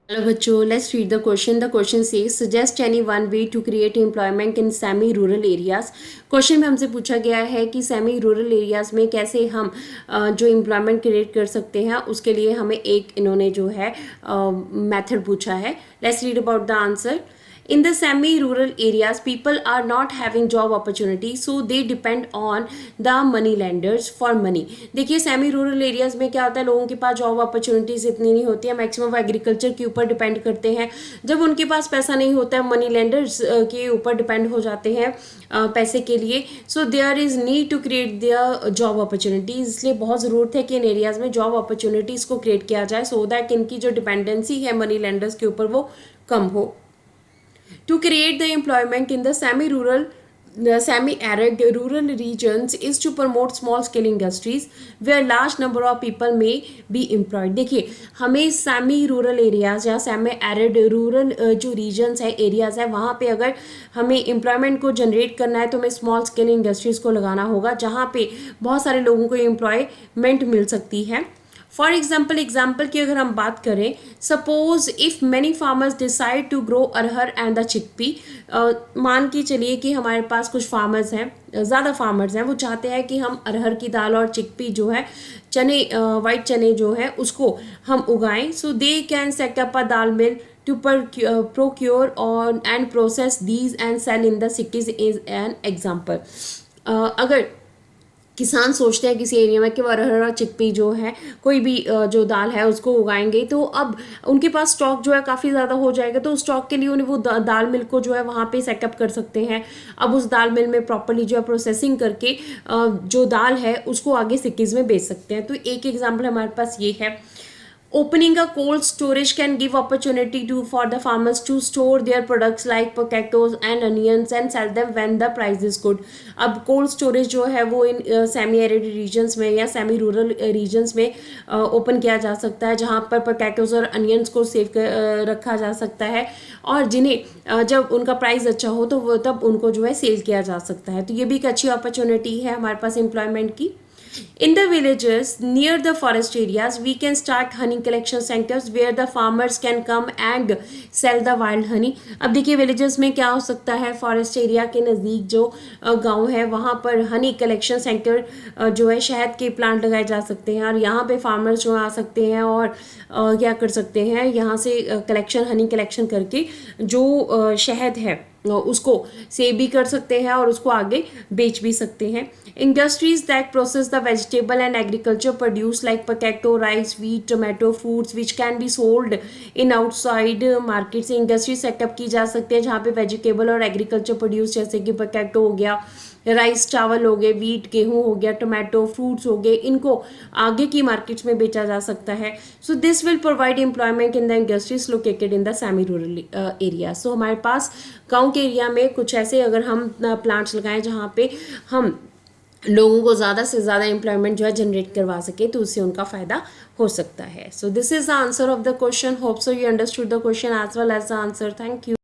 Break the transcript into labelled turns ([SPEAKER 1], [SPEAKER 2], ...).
[SPEAKER 1] Hello बच्चों, let's read the question. The question says suggest any one way to create employment in semi rural areas. Question में हमसे पूछा गया है कि सेमी रूरल एरियाज में कैसे हम जो एम्प्लॉयमेंट क्रिएट कर सकते हैं, उसके लिए हमें एक इन्होंने जो है मेथड पूछा है. Let's read about the answer. In the semi-rural areas, people are not having job opportunities, so they depend on the money lenders for money. देखिए सेमी रूरल एरियाज में क्या होता है, लोगों के पास जॉब अपॉर्चुनिटीज इतनी नहीं होती है, मैक्सिमम एग्रीकल्चर के ऊपर डिपेंड करते हैं. जब उनके पास पैसा नहीं होता है, मनी लेंडर्स के ऊपर डिपेंड हो जाते हैं पैसे के लिए. So there is need to create there job opportunities. इसलिए बहुत ज़रूरत है कि इन एरियाज़ में जॉब अपॉर्चुनिटीज़ को क्रिएट किया जाए, सो दैट इनकी जो डिपेंडेंसी है मनी लेंडर्स के ऊपर वो कम हो. To create the employment in the semi-arid rural regions is to promote small-scale industries where large number of people may be employed. देखिए हमें सेमी रूरल एरियाज या सेमी एरिड रूरल जो regions है areas है वहाँ पे अगर हमें एम्प्लॉयमेंट को जनरेट करना है तो हमें स्मॉल स्केल इंडस्ट्रीज़ को लगाना होगा जहाँ पे बहुत सारे लोगों को एम्प्लॉयमेंट मिल सकती है. फॉर एग्जाम्पल की अगर हम बात करें, suppose if many farmers decide to grow arhar and the chickpea. मान के चलिए कि हमारे पास कुछ फार्मर्स हैं, ज़्यादा फार्मर्स हैं, वो चाहते हैं कि हम अरहर की दाल और चिकपी जो है चने वाइट चने जो है उसको हम उगाएं. So they can set up a dal mill to procure on and process these and sell in the cities is an example. अगर किसान सोचते हैं किसी एरिया में कि वो अरहर और चिकपी जो है कोई भी जो दाल है उसको उगाएंगे, तो अब उनके पास स्टॉक जो है काफ़ी ज़्यादा हो जाएगा. तो स्टॉक के लिए उन्हें वो दाल मिल को जो है वहाँ पे सेटअप कर सकते हैं. अब उस दाल मिल में प्रॉपरली जो है प्रोसेसिंग करके जो दाल है उसको आगे सिटीज़ में बेच सकते हैं. तो एक एग्जाम्पल हमारे पास ये है. Opening a cold storage can give opportunity for the farmers to store their products like potatoes and onions and sell them when the price is good. अब cold storage जो है वो इन सेमी एरिड रीजन्स में या semi rural regions में open किया जा सकता है, जहाँ पर पोटैटोज़ और अनियंस को सेव रखा जा सकता है और जिन्हें जब उनका प्राइस अच्छा हो तो वो तब उनको जो है सेल किया जा सकता है. तो ये भी एक अच्छी अपॉर्चुनिटी है हमारे पास एम्प्लॉयमेंट की. In the villages near the forest areas, we can start honey collection centers where the farmers can come and sell the wild honey. अब देखिए विलेजेस में क्या हो सकता है, फॉरेस्ट एरिया के नज़दीक जो गांव है वहाँ पर हनी कलेक्शन सेंटर जो है शहद के प्लांट लगाए जा सकते हैं और यहाँ पे फार्मर्स जो आ सकते हैं और क्या कर सकते हैं, यहाँ से हनी कलेक्शन करके जो शहद है उसको सेव भी कर सकते हैं और उसको आगे बेच भी सकते हैं. Industries that process the vegetable and agriculture produce like potato, rice, wheat, tomato, fruits which can be sold in outside market से इंडस्ट्री सेटअप की जा सकती है जहाँ पे वेजिटेबल और एग्रीकल्चर प्रोड्यूस जैसे कि पोटैटो हो गया, राइस चावल हो गए, वीट गेहूँ हो गया, टोमेटो फ्रूट्स हो गए, इनको आगे की मार्केट्स में बेचा जा सकता है. So this will provide employment in the industries located in the semi rural area. So हमारे पास गाँव के एरिया में कुछ ऐसे अगर हम प्लांट्स लगाएं जहाँ पे हम लोगों को ज़्यादा से ज़्यादा एम्प्लॉयमेंट जो है जनरेट करवा सके तो उससे उनका फ़ायदा हो सकता है. So this is the answer of the question. Hope so you understood the question as well as the answer. Thank you.